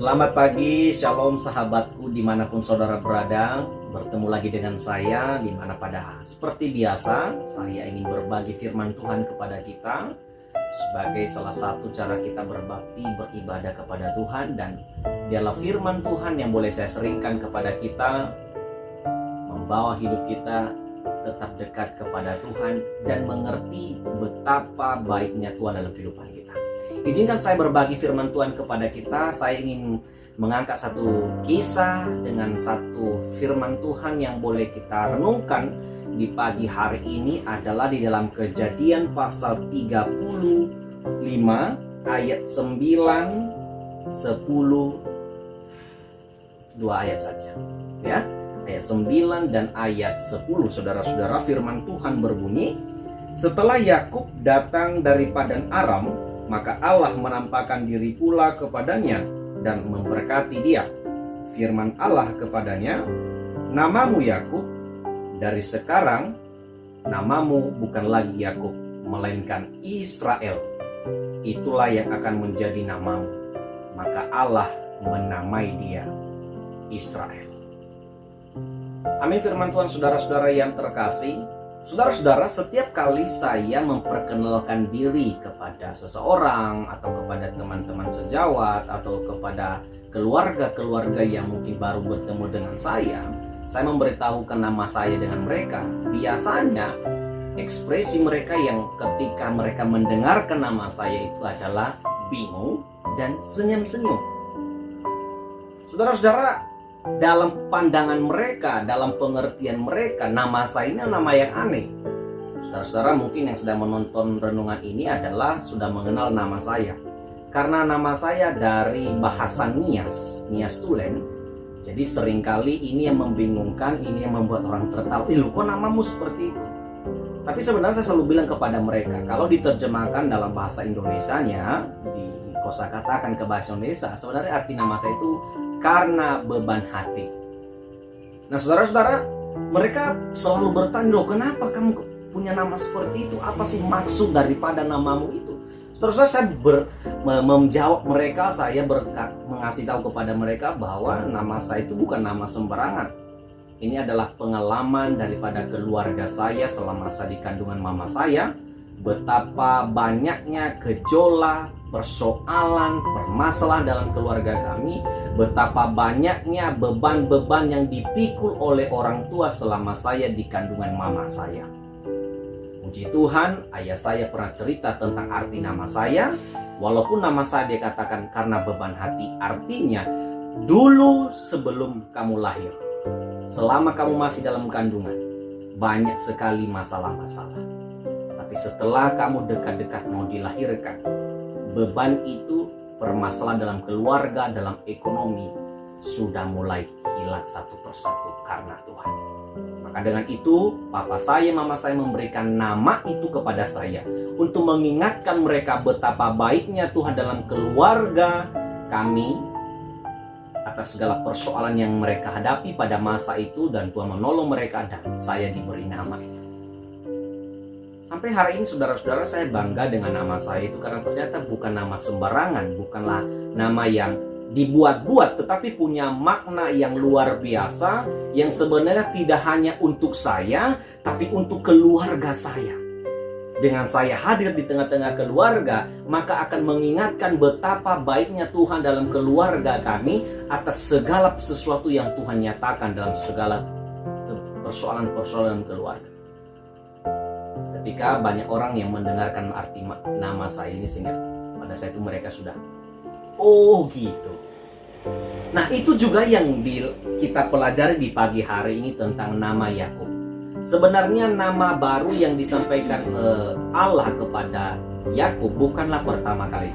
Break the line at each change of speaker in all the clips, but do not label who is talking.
Selamat pagi, shalom sahabatku dimanapun saudara berada. Bertemu lagi dengan saya seperti biasa saya ingin berbagi firman Tuhan kepada kita sebagai salah satu cara kita berbakti, beribadah kepada Tuhan. Dan biarlah firman Tuhan yang boleh saya seringkan kepada kita membawa hidup kita tetap dekat kepada Tuhan dan mengerti betapa baiknya Tuhan dalam kehidupan kita. Izinkan saya berbagi firman Tuhan kepada kita. Saya ingin mengangkat satu kisah dengan satu firman Tuhan yang boleh kita renungkan di pagi hari ini adalah di dalam Kejadian pasal 35 ayat 9, 10, 2 ayat saja. Ya, ayat 9 dan ayat 10. Saudara-saudara, firman Tuhan berbunyi, setelah Yakub datang dari Padan Aram, maka Allah menampakkan diri pula kepadanya dan memberkati dia. Firman Allah kepadanya, namamu Yakub, dari sekarang namamu bukan lagi Yakub, melainkan Israel. Itulah yang akan menjadi namamu. Maka Allah menamai dia Israel. Amin. Firman Tuhan, saudara-saudara yang terkasih. Saudara-saudara, setiap kali saya memperkenalkan diri kepada seseorang atau kepada teman-teman sejawat atau kepada keluarga-keluarga yang mungkin baru bertemu dengan saya memberitahukan nama saya dengan mereka. Biasanya ekspresi mereka yang ketika mereka mendengarkan nama saya itu adalah bingung dan senyum-senyum. Saudara-saudara, dalam pandangan mereka, dalam pengertian mereka, nama saya ini nama yang aneh. Saudara-saudara mungkin yang sedang menonton renungan ini adalah sudah mengenal nama saya. Karena nama saya dari bahasa Nias Tulen. Jadi seringkali ini yang membingungkan, ini yang membuat orang tertawa. Loh, kok namamu seperti itu? Tapi sebenarnya saya selalu bilang kepada mereka, kalau diterjemahkan dalam bahasa Indonesianya, dikosakatakan ke bahasa Indonesia, sebenarnya arti nama saya itu karena beban hati. Nah, saudara-saudara, mereka selalu bertanya, loh, kenapa kamu punya nama seperti itu? Apa sih maksud daripada namamu itu? Terus saya menjawab mereka, saya mengasih tahu kepada mereka bahwa nama saya itu bukan nama sembarangan. Ini adalah pengalaman daripada keluarga saya selama saya di kandungan mama saya. Betapa banyaknya gejolak, persoalan, permasalahan dalam keluarga kami. Betapa banyaknya beban-beban yang dipikul oleh orang tua selama saya di kandungan mama saya. Puji Tuhan, ayah saya pernah cerita tentang arti nama saya. Walaupun nama saya dikatakan karena beban hati, artinya dulu sebelum kamu lahir, selama kamu masih dalam kandungan, banyak sekali masalah-masalah. Tapi setelah kamu dekat-dekat mau dilahirkan, beban itu, permasalahan dalam keluarga, dalam ekonomi, sudah mulai hilang satu persatu karena Tuhan. Maka dengan itu, papa saya, mama saya memberikan nama itu kepada saya untuk mengingatkan mereka betapa baiknya Tuhan dalam keluarga kami atas segala persoalan yang mereka hadapi pada masa itu, dan Tuhan menolong mereka dan saya diberi nama itu. Sampai hari ini saudara-saudara, saya bangga dengan nama saya itu karena ternyata bukan nama sembarangan, bukanlah nama yang dibuat-buat, tetapi punya makna yang luar biasa yang sebenarnya tidak hanya untuk saya, tapi untuk keluarga saya. Dengan saya hadir di tengah-tengah keluarga, maka akan mengingatkan betapa baiknya Tuhan dalam keluarga kami atas segala sesuatu yang Tuhan nyatakan dalam segala persoalan-persoalan keluarga. Ketika banyak orang yang mendengarkan arti nama saya ini, sehingga pada saat itu mereka sudah, oh gitu. Nah, itu juga yang kita pelajari di pagi hari ini tentang nama Yakub. Sebenarnya nama baru yang disampaikan Allah kepada Yakub bukanlah pertama kali.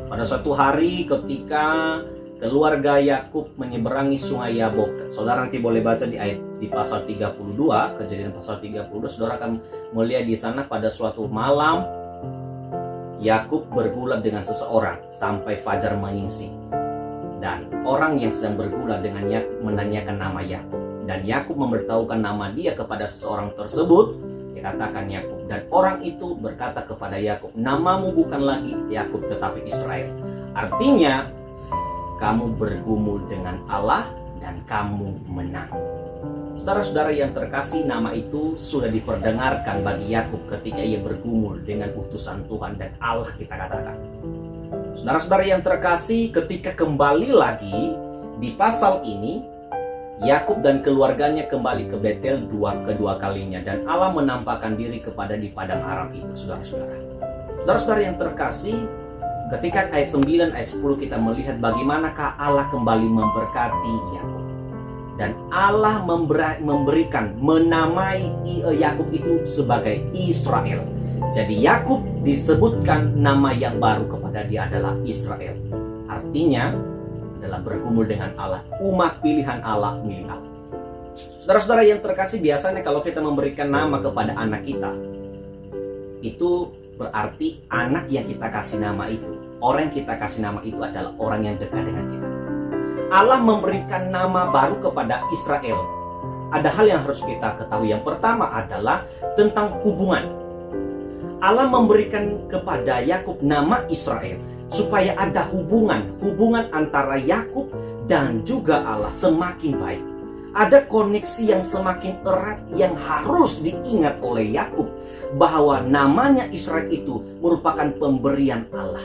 Pada suatu hari ketika keluarga Yakub menyeberangi sungai Yabok. Saudara nanti boleh baca di pasal 32, Kejadian pasal 32. Saudara akan melihat di sana pada suatu malam Yakub bergulat dengan seseorang sampai fajar menyingsing. Dan orang yang sedang bergulat dengan Yakub menanyakan nama Yakub, dan Yakub memberitahukan nama dia kepada seseorang tersebut. Dikatakan Yakub, dan orang itu berkata kepada Yakub, namamu bukan lagi Yakub tetapi Israel. Artinya kamu bergumul dengan Allah dan kamu menang. Saudara-saudara yang terkasih, nama itu sudah diperdengarkan bagi Yakub ketika ia bergumul dengan utusan Tuhan dan Allah, kita katakan. Saudara-saudara yang terkasih, ketika kembali lagi di pasal ini, Yakub dan keluarganya kembali ke Betel kedua kalinya, dan Allah menampakkan diri kepada di padang Aram itu, saudara-saudara. Saudara-saudara yang terkasih, ketika ayat 9, ayat 10 kita melihat bagaimanakah Allah kembali memberkati Yakub. Dan Allah menamai Yakub itu sebagai Israel. Jadi Yakub disebutkan nama yang baru kepada dia adalah Israel. Artinya adalah bergumul dengan Allah, umat pilihan Allah, milik Allah. Saudara-saudara yang terkasih, biasanya kalau kita memberikan nama kepada anak kita, itu berarti anak yang kita kasih nama itu, orang yang kita kasih nama itu adalah orang yang dekat dengan kita. Allah memberikan nama baru kepada Israel. Ada hal yang harus kita ketahui. Yang pertama adalah tentang hubungan. Allah memberikan kepada Yakub nama Israel supaya ada hubungan antara Yakub dan juga Allah semakin baik. Ada koneksi yang semakin erat yang harus diingat oleh Yakub, bahwa namanya Israel itu merupakan pemberian Allah.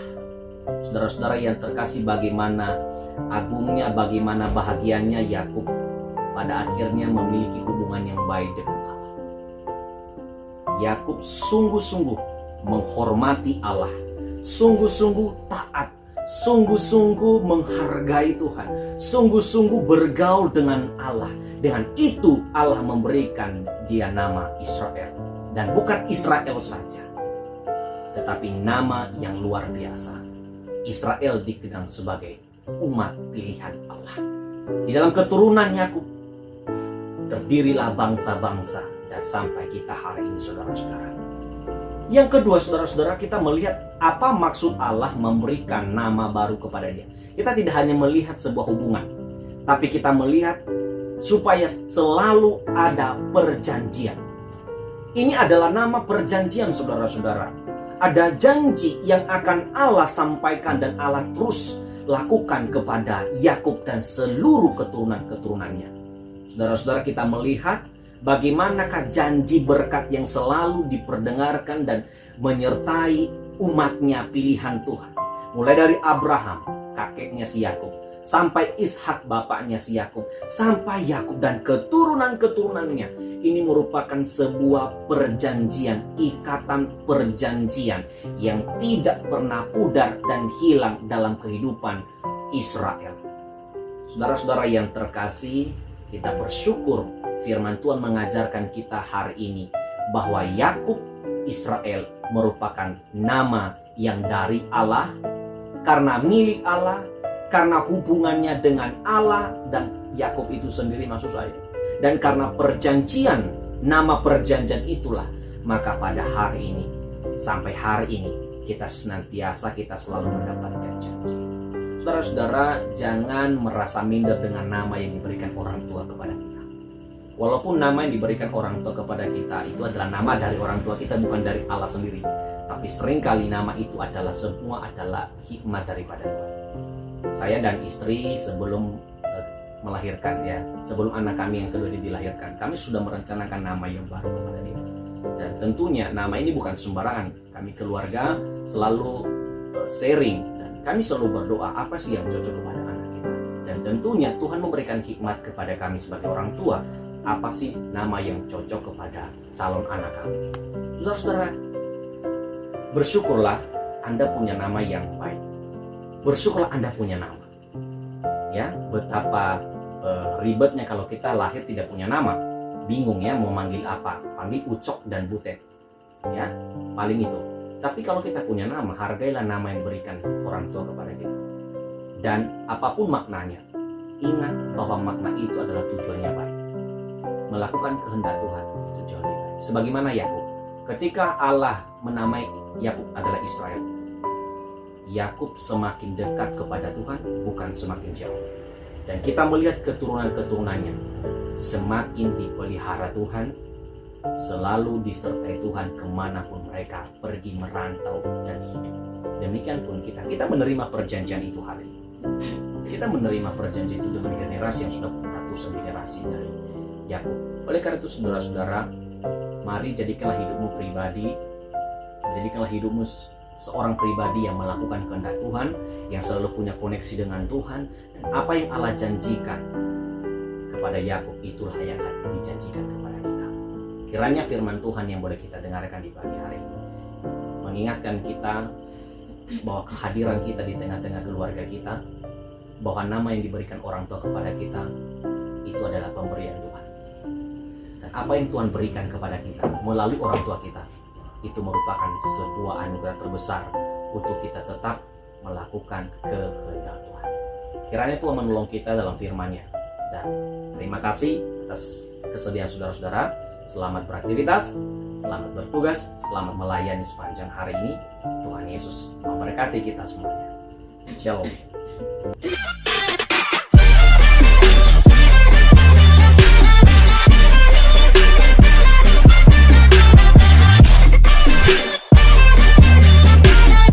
Saudara-saudara yang terkasih, bagaimana agungnya, bagaimana bahagianya Yakub pada akhirnya memiliki hubungan yang baik dengan Allah. Yakub sungguh-sungguh menghormati Allah, sungguh-sungguh taat, sungguh-sungguh menghargai Tuhan, sungguh-sungguh bergaul dengan Allah. Dengan itu Allah memberikan dia nama Israel. Dan bukan Israel saja, tetapi nama yang luar biasa. Israel dikenal sebagai umat pilihan Allah. Di dalam keturunan Yakub terdirilah bangsa-bangsa dan sampai kita hari ini, saudara-saudara. Yang kedua, saudara-saudara, kita melihat apa maksud Allah memberikan nama baru kepada dia. Kita tidak hanya melihat sebuah hubungan, tapi kita melihat supaya selalu ada perjanjian. Ini adalah nama perjanjian, saudara-saudara. Ada janji yang akan Allah sampaikan dan Allah terus lakukan kepada Yakub dan seluruh keturunan-keturunannya. Saudara-saudara, kita melihat bagaimanakah janji berkat yang selalu diperdengarkan dan menyertai umatnya pilihan Tuhan. Mulai dari Abraham, kakeknya si Yakub, sampai Ishak, bapaknya si Yakub, sampai Yakub dan keturunan-keturunannya. Ini merupakan sebuah perjanjian, ikatan perjanjian yang tidak pernah pudar dan hilang dalam kehidupan Israel. Saudara-saudara yang terkasih, kita bersyukur firman Tuhan mengajarkan kita hari ini bahwa Yakub Israel merupakan nama yang dari Allah, karena milik Allah, karena hubungannya dengan Allah dan Yakub itu sendiri, maksud saya. Dan karena perjanjian, nama perjanjian itulah, maka pada hari ini, sampai hari ini, kita selalu mendapatkan janji. Saudara-saudara, jangan merasa minder dengan nama yang diberikan orang tua kepada kita. Walaupun nama yang diberikan orang tua kepada kita itu adalah nama dari orang tua kita, bukan dari Allah sendiri. Tapi seringkali nama itu semua adalah hikmat daripada Tuhan. Saya dan istri sebelum melahirkan, sebelum anak kami yang kedua dilahirkan, kami sudah merencanakan nama yang baru kepada dia. Dan tentunya nama ini bukan sembarangan. Kami keluarga selalu sharing dan kami selalu berdoa apa sih yang cocok kepada anak kita. Dan tentunya Tuhan memberikan hikmat kepada kami sebagai orang tua, apa sih nama yang cocok kepada calon anak kami. Saudara-saudara, bersyukurlah Anda punya nama yang baik. Bersyukurlah Anda punya nama. Ya, betapa ribetnya kalau kita lahir tidak punya nama. Bingung ya mau manggil apa, panggil Ucok dan Butet. Ya, paling itu. Tapi kalau kita punya nama, hargailah nama yang diberikan orang tua kepada kita. Dan apapun maknanya, ingat bahwa makna itu adalah tujuannya baik. Melakukan kehendak Tuhan itu jauh lebih baik. Sebagaimana Yakub, ketika Allah menamai Yakub adalah Israel, Yakub semakin dekat kepada Tuhan, bukan semakin jauh. Dan kita melihat keturunan-keturunannya semakin dipelihara Tuhan, selalu disertai Tuhan kemanapun mereka pergi merantau dan hidup. Demikian pun kita menerima perjanjian itu hari ini. kita menerima perjanjian itu dengan generasi yang sudah ratusan generasi dari Yakub. Oleh karena itu saudara-saudara, mari jadikanlah hidupmu pribadi, jadikanlah hidupmu seorang pribadi yang melakukan kehendak Tuhan, yang selalu punya koneksi dengan Tuhan, dan apa yang Allah janjikan kepada Yakub itulah yang akan dijanjikan kepada kita. Kiranya firman Tuhan yang boleh kita dengarkan di pagi hari ini mengingatkan kita bahwa kehadiran kita di tengah-tengah keluarga kita, bahwa nama yang diberikan orang tua kepada kita itu adalah pemberian Tuhan. Dan apa yang Tuhan berikan kepada kita melalui orang tua kita itu merupakan sebuah anugerah terbesar untuk kita tetap melakukan kehendak Tuhan. Kiranya Tuhan menolong kita dalam firman-Nya. Dan terima kasih atas kesediaan saudara-saudara. Selamat beraktivitas, selamat bertugas, selamat melayani sepanjang hari ini. Tuhan Yesus memberkati kita semuanya. Shalom.